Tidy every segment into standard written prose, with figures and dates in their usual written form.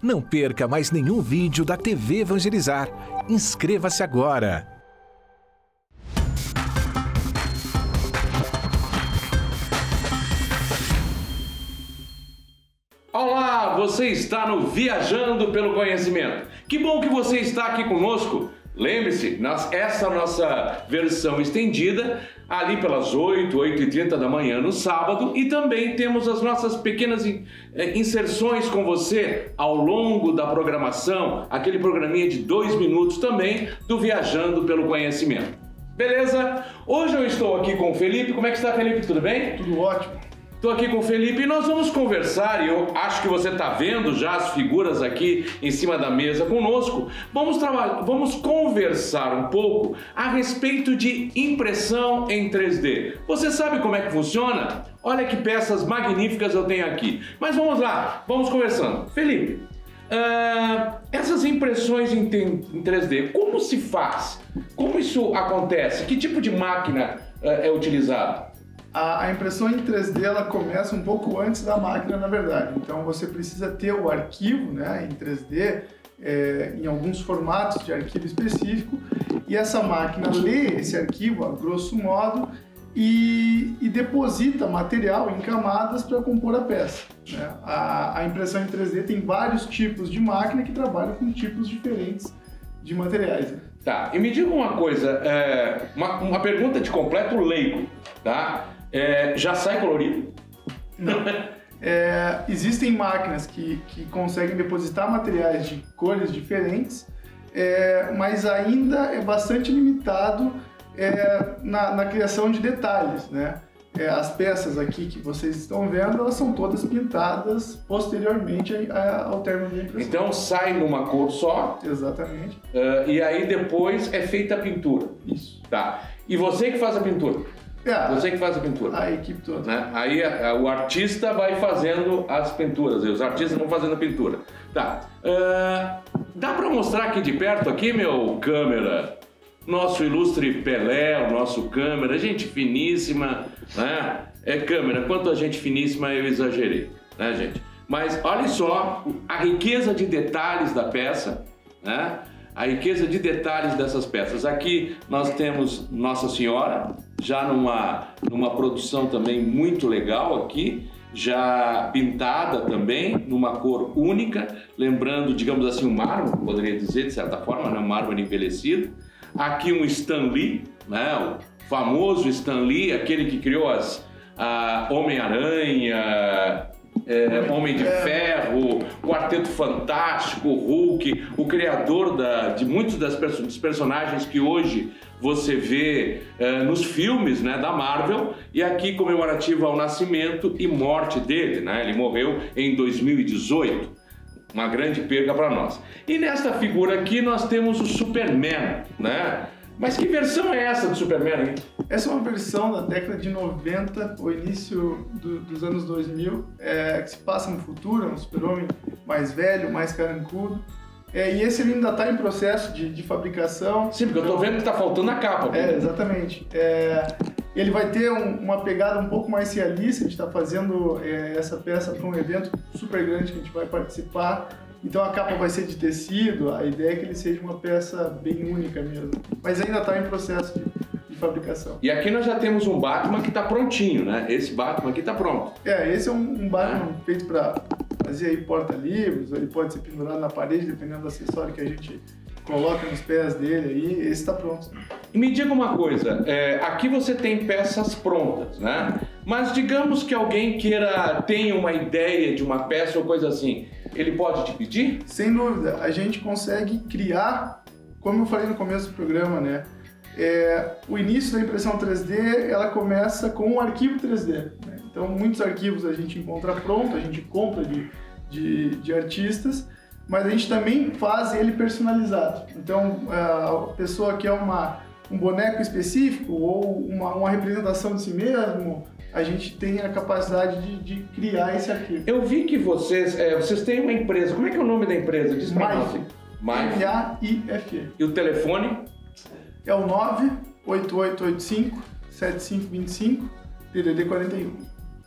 Não perca mais nenhum vídeo da TV Evangelizar. Inscreva-se agora. Olá, você está no Viajando pelo Conhecimento. Que bom que você está aqui conosco. Lembre-se, essa nossa versão estendida, ali pelas 8h30 da manhã no sábado, e também temos as nossas pequenas inserções com você ao longo da programação, aquele programinha de 2 minutos também do Viajando pelo Conhecimento. Beleza? Hoje eu estou aqui com o Felipe. Como é que está, Felipe? Tudo bem? Tudo ótimo. Estou aqui com o Felipe e nós vamos conversar, e eu acho que você está vendo já as figuras aqui em cima da mesa conosco. Vamos conversar um pouco a respeito de impressão em 3D. Você sabe como é que funciona? Olha que peças magníficas eu tenho aqui. Mas vamos lá, vamos conversando. Felipe, essas impressões em 3D, como se faz? Como isso acontece? Que tipo de máquina é utilizado? A impressão em 3D ela começa um pouco antes da máquina, na verdade. Então você precisa ter o arquivo, né, em 3D, em alguns formatos de arquivo específico, e essa máquina lê esse arquivo, a grosso modo, e deposita material em camadas para compor a peça, né? A impressão em 3D tem vários tipos de máquina que trabalham com tipos diferentes de materiais, né? Tá, e me diga uma coisa, uma pergunta de completo leigo, tá? Já sai colorido? Não. Existem máquinas que conseguem depositar materiais de cores diferentes, mas ainda é bastante limitado na criação de detalhes, né? As peças aqui que vocês estão vendo, elas são todas pintadas posteriormente ao término da impressão. Então sai numa cor só. Exatamente. E aí depois é feita a pintura. Isso. Tá. E você que faz a pintura? Você que faz a pintura. A equipe toda. Né? Aí o artista vai fazendo as pinturas, e os artistas vão fazendo a pintura. Tá. Dá para mostrar aqui de perto, aqui, meu câmera? Nosso ilustre Pelé, o nosso câmera, gente finíssima, né? Câmera, quanto a gente finíssima eu exagerei, né, gente? Mas olha só a riqueza de detalhes da peça, né? A riqueza de detalhes dessas peças. Aqui nós temos Nossa Senhora, já numa produção também muito legal aqui, já pintada também, numa cor única, lembrando, digamos assim, um mármore, poderia dizer, de certa forma, né? Um mármore envelhecido. Aqui um Stan Lee, né? O famoso Stan Lee, aquele que criou Homem-Aranha, Homem de Ferro, Quarteto Fantástico, o Hulk, o criador de muitos dos personagens que hoje você vê nos filmes, né, da Marvel, e aqui comemorativo ao nascimento e morte dele, né? Ele morreu em 2018. Uma grande perda para nós. E nesta figura aqui nós temos o Superman, né? Mas que versão é essa do Superman, hein? Essa é uma versão da década de 90, o início dos anos 2000, que se passa no futuro, é um super-homem mais velho, mais carancudo. E esse ele ainda está em processo de fabricação. Sim, porque eu estou vendo que está faltando a capa. Exatamente. Ele vai ter uma pegada um pouco mais realista. A gente está fazendo essa peça para um evento super grande que a gente vai participar. Então a capa vai ser de tecido, a ideia é que ele seja uma peça bem única mesmo. Mas ainda está em processo de fabricação. E aqui nós já temos um Batman que está prontinho, né? Esse Batman aqui está pronto. Esse é um Batman feito para fazer aí porta-livros, ou ele pode ser pendurado na parede, dependendo do acessório que a gente coloca nos pés dele aí, esse está pronto. E me diga uma coisa, aqui você tem peças prontas, né? Mas digamos que alguém tenha uma ideia de uma peça ou coisa assim, ele pode te pedir? Sem dúvida, a gente consegue criar, como eu falei no começo do programa, né? O início da impressão 3D, ela começa com um arquivo 3D, né? Então, muitos arquivos a gente encontra pronto, a gente compra de artistas, mas a gente também faz ele personalizado. Então, a pessoa quer um boneco específico ou uma representação de si mesmo, a gente tem a capacidade de criar esse arquivo. Eu vi que vocês têm uma empresa, como é que é o nome da empresa? Diz pra nós. MAIFE. E o telefone? É o 98885-7525, DDD 41.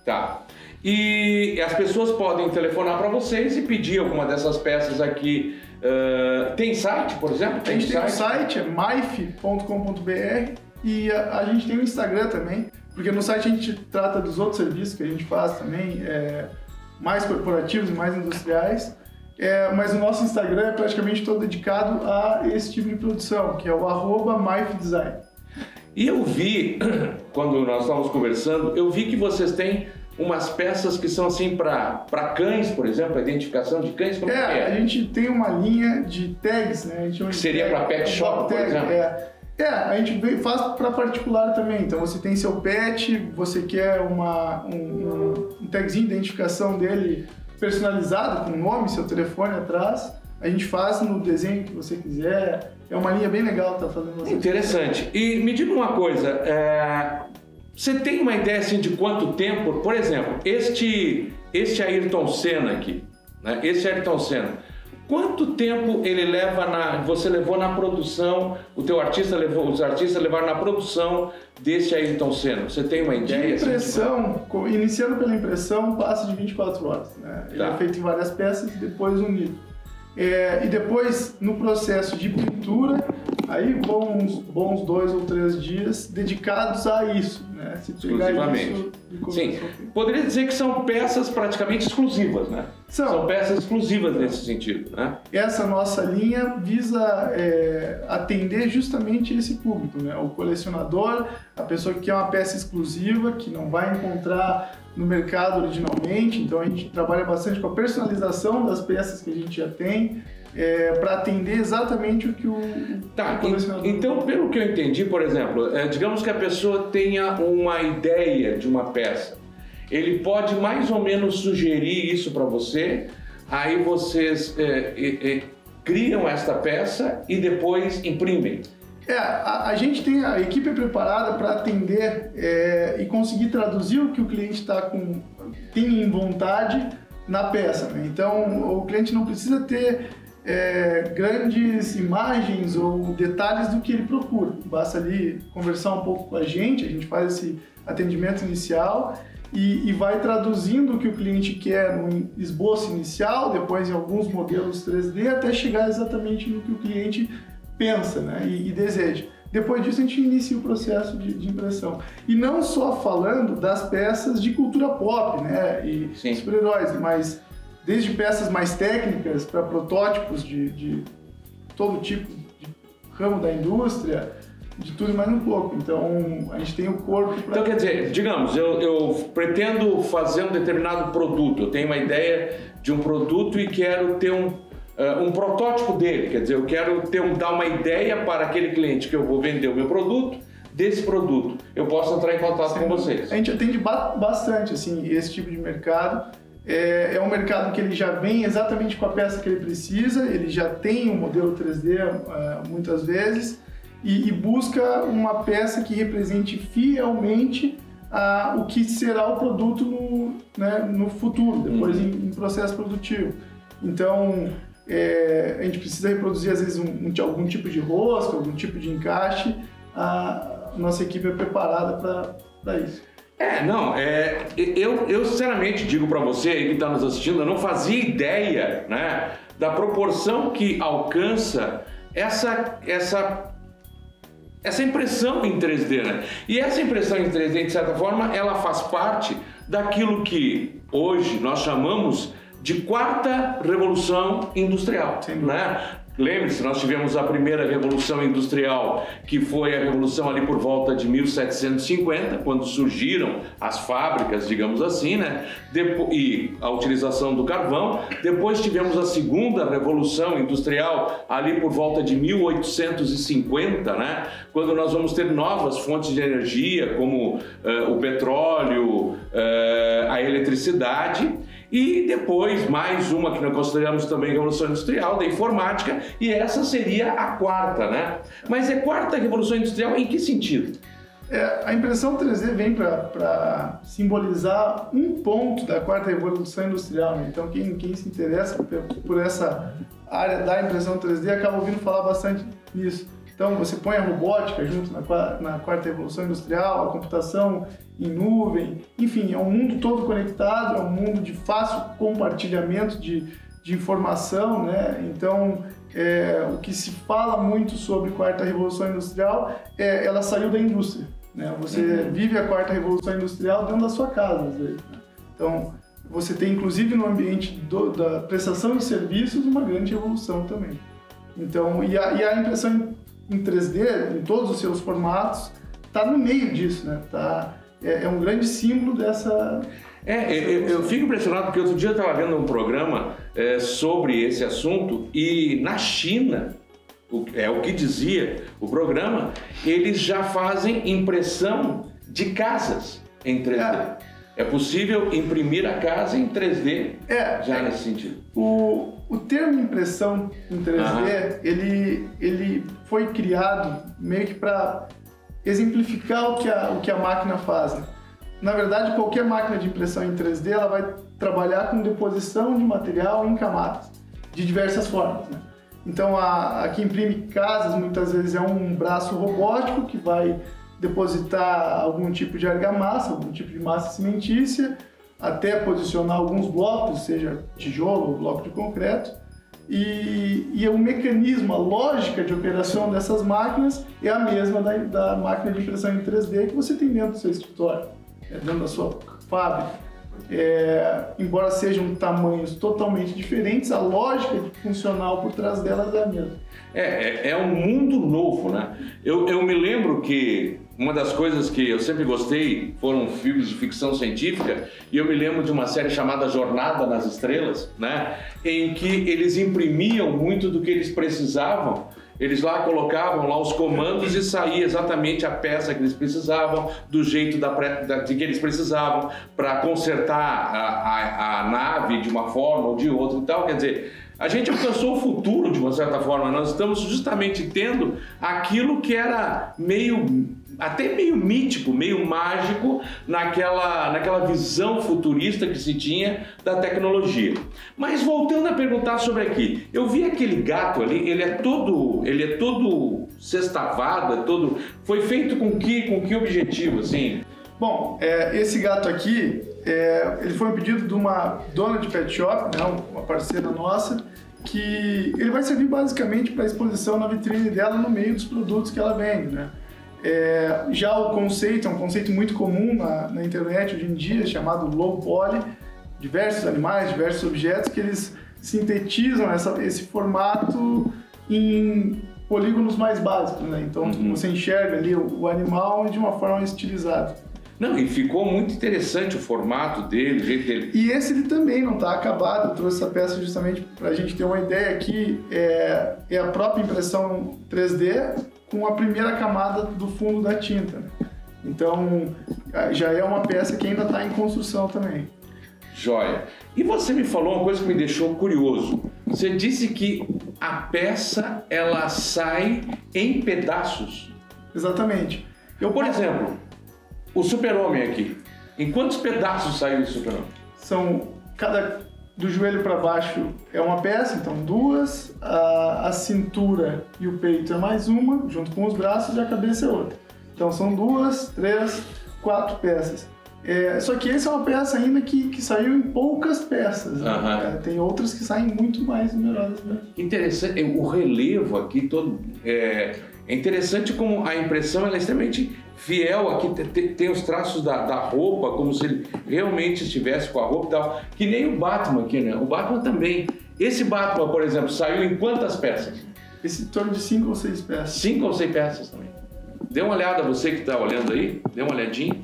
Tá. E as pessoas podem telefonar para vocês e pedir alguma dessas peças aqui. Tem site, por exemplo? A gente tem um site, é maif.com.br, e a gente tem um Instagram também, porque no site a gente trata dos outros serviços que a gente faz também, mais corporativos e mais industriais. Mas o nosso Instagram é praticamente todo dedicado a esse tipo de produção, que é o @maifdesign. E eu vi, quando nós estávamos conversando, eu vi que vocês têm umas peças que são assim para cães, por exemplo, a identificação de cães, como é? A gente tem uma linha de tags, né? A gente que seria para pet shop, por exemplo? A gente faz para particular também. Então você tem seu pet, você quer um tagzinho de identificação dele personalizado, com o nome, seu telefone atrás. A gente faz no desenho que você quiser. É uma linha bem legal, tá fazendo. Interessante. E me diga uma coisa, você tem uma ideia assim de quanto tempo, por exemplo, este Ayrton Senna aqui, né? Esse Ayrton Senna, quanto tempo ele você levou na produção, os artistas levaram na produção desse Ayrton Senna? Você tem uma ideia? De impressão, iniciando pela impressão, passa de 24 horas, né? Ele é feito em várias peças e depois unido. E depois, no processo de pintura, aí vão uns bons 2 ou 3 dias dedicados a isso, né? Se exclusivamente. Sim, poderia dizer que são peças praticamente exclusivas, né? São peças exclusivas nesse sentido, né? Essa nossa linha visa atender justamente esse público, né? O colecionador, a pessoa que quer uma peça exclusiva, que não vai encontrar no mercado originalmente. Então a gente trabalha bastante com a personalização das peças que a gente já tem, para atender exatamente o que o colecionador... Então, pelo que eu entendi, por exemplo, digamos que a pessoa tenha uma ideia de uma peça, ele pode mais ou menos sugerir isso para você, aí vocês criam esta peça e depois imprimem. A gente tem, a equipe preparada para atender e conseguir traduzir o que o cliente tem em vontade na peça, né? Então, o cliente não precisa ter grandes imagens ou detalhes do que ele procura. Basta ali conversar um pouco com a gente faz esse atendimento inicial e vai traduzindo o que o cliente quer no esboço inicial, depois em alguns modelos 3D, até chegar exatamente no que o cliente pensa, né, e deseja. Depois disso a gente inicia o processo de impressão. E não só falando das peças de cultura pop, né, e super-heróis, mas desde peças mais técnicas para protótipos de todo tipo de ramo da indústria, de tudo e mais um pouco. Então a gente tem o corpo para... Então quer dizer, digamos, eu pretendo fazer um determinado produto, eu tenho uma ideia de um produto e quero ter um protótipo dele, quer dizer, eu quero dar uma ideia para aquele cliente que eu vou vender o meu produto, desse produto. Eu posso entrar em contato com vocês. A gente atende bastante assim, esse tipo de mercado. É um mercado que ele já vem exatamente com a peça que ele precisa, ele já tem um modelo 3D muitas vezes e busca uma peça que represente fielmente o que será o produto no futuro, depois em processo produtivo. Então, a gente precisa reproduzir às vezes algum tipo de rosca, algum tipo de encaixe. A nossa equipe é preparada para isso. Eu sinceramente digo para você que está nos assistindo, eu não fazia ideia, né, da proporção que alcança essa impressão em 3D, né? E essa impressão em 3D, de certa forma, ela faz parte daquilo que hoje nós chamamos de quarta revolução industrial, né? Lembre-se, nós tivemos a primeira revolução industrial, que foi a revolução ali por volta de 1750, quando surgiram as fábricas, digamos assim, né? E a utilização do carvão. Depois tivemos a segunda revolução industrial ali por volta de 1850, né? Quando nós vamos ter novas fontes de energia, como o petróleo, a eletricidade. E depois, mais uma que nós consideramos também Revolução Industrial, da informática, e essa seria a quarta, né? Mas é quarta Revolução Industrial em que sentido? A impressão 3D vem para simbolizar um ponto da quarta Revolução Industrial, né? Então quem se interessa por essa área da impressão 3D acaba ouvindo falar bastante nisso. Então, você põe a robótica junto na quarta revolução industrial, a computação em nuvem, enfim, é um mundo todo conectado, é um mundo de fácil compartilhamento de informação, né? Então, o que se fala muito sobre quarta revolução industrial ela saiu da indústria, né? Você vive a quarta revolução industrial dentro da sua casa, às vezes, né? Então, você tem, inclusive, no ambiente da prestação de serviços, uma grande evolução também. Então, e a impressão em 3D, em todos os seus formatos, está no meio disso, né? É um grande símbolo dessa... Eu fico impressionado porque outro dia eu estava vendo um programa sobre esse assunto e na China, o que dizia o programa, eles já fazem impressão de casas em 3D. É possível imprimir a casa em 3D já nesse sentido. O termo impressão em 3D, ele foi criado meio que para exemplificar o que a máquina faz, né? Na verdade, qualquer máquina de impressão em 3D ela vai trabalhar com deposição de material em camadas, de diversas formas, né? Então, a que imprime casas muitas vezes é um braço robótico que vai depositar algum tipo de argamassa, algum tipo de massa cimentícia, até posicionar alguns blocos, seja tijolo ou bloco de concreto. E o mecanismo, a lógica de operação dessas máquinas é a mesma da máquina de impressão em 3D que você tem dentro do seu escritório, dentro da sua fábrica. Embora sejam tamanhos totalmente diferentes, a lógica funcional por trás delas é a mesma. É um mundo novo, né? Eu me lembro que uma das coisas que eu sempre gostei foram filmes de ficção científica, e eu me lembro de uma série chamada Jornada nas Estrelas, né? Em que eles imprimiam muito do que eles precisavam. Eles lá colocavam lá os comandos e saía exatamente a peça que eles precisavam, do jeito de que eles precisavam, para consertar a nave de uma forma ou de outra e tal. Quer dizer, a gente alcançou o futuro de uma certa forma. Nós estamos justamente tendo aquilo que era até meio mítico, meio mágico naquela visão futurista que se tinha da tecnologia. Mas voltando a perguntar sobre aqui, eu vi aquele gato ali, ele é todo sextavado, foi feito com que objetivo, assim? Bom, esse gato aqui, ele foi um pedido de uma dona de pet shop, né, uma parceira nossa, que ele vai servir basicamente para exposição na vitrine dela no meio dos produtos que ela vende, né? Já o conceito é um conceito muito comum na internet hoje em dia, chamado low poly, diversos animais, diversos objetos que eles sintetizam esse formato em polígonos mais básicos, né? Então você enxerga ali o animal de uma forma estilizada. Não, e ficou muito interessante o formato dele, o jeito dele. E esse ele também não está acabado. Eu trouxe essa peça justamente para a gente ter uma ideia aqui. É a própria impressão 3D com a primeira camada do fundo da tinta, né? Então, já é uma peça que ainda está em construção também. Joia. E você me falou uma coisa que me deixou curioso. Você disse que a peça, ela sai em pedaços. Exatamente. Por exemplo, o Super-Homem aqui. Em quantos pedaços saiu o Super-Homem? Do joelho para baixo é uma peça, então duas, a cintura e o peito é mais uma, junto com os braços, e a cabeça é outra. Então são 2, 3, 4 peças. Só que essa é uma peça ainda que saiu em poucas peças, né? Tem outras que saem muito mais numerosas, né? Interessante, o relevo aqui todo... É interessante como a impressão ela é extremamente fiel. Aqui tem os traços da roupa, como se ele realmente estivesse com a roupa e tal. Que nem o Batman aqui, né? O Batman também. Esse Batman, por exemplo, saiu em quantas peças? Esse em torno de 5 ou 6 peças. 5 ou 6 peças também. Dê uma olhada, você que está olhando aí, dê uma olhadinha.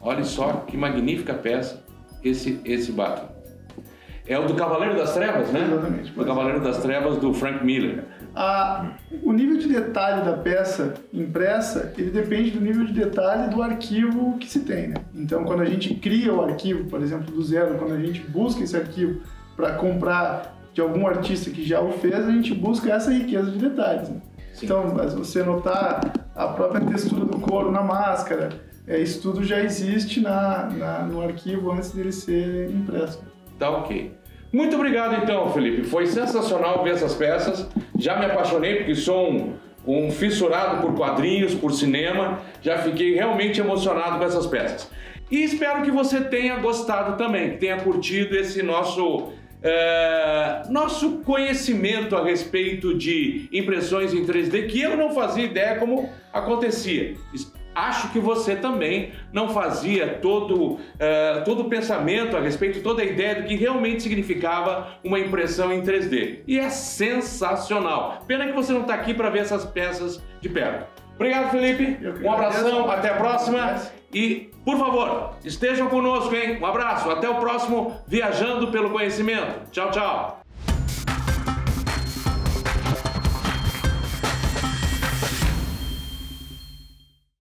Olha só que magnífica peça esse Batman. É o do Cavaleiro das Trevas, né? Exatamente. O Cavaleiro das Trevas do Frank Miller. O nível de detalhe da peça impressa, ele depende do nível de detalhe do arquivo que se tem, né? Então, quando a gente cria o arquivo, por exemplo, do zero, quando a gente busca esse arquivo para comprar de algum artista que já o fez, a gente busca essa riqueza de detalhes, né? Então, se você notar a própria textura do couro na máscara, isso tudo já existe no arquivo antes dele ser impresso. Tá ok. Muito obrigado então, Felipe. Foi sensacional ver essas peças. Já me apaixonei porque sou um fissurado por quadrinhos, por cinema, já fiquei realmente emocionado com essas peças. E espero que você tenha gostado também, que tenha curtido esse nosso conhecimento a respeito de impressões em 3D, que eu não fazia ideia como acontecia. Acho que você também não fazia todo o pensamento a respeito, toda a ideia do que realmente significava uma impressão em 3D. E é sensacional. Pena que você não está aqui para ver essas peças de perto. Obrigado, Felipe. Um abração, até a próxima. E, por favor, estejam conosco, hein? Um abraço, até o próximo Viajando pelo Conhecimento. Tchau, tchau.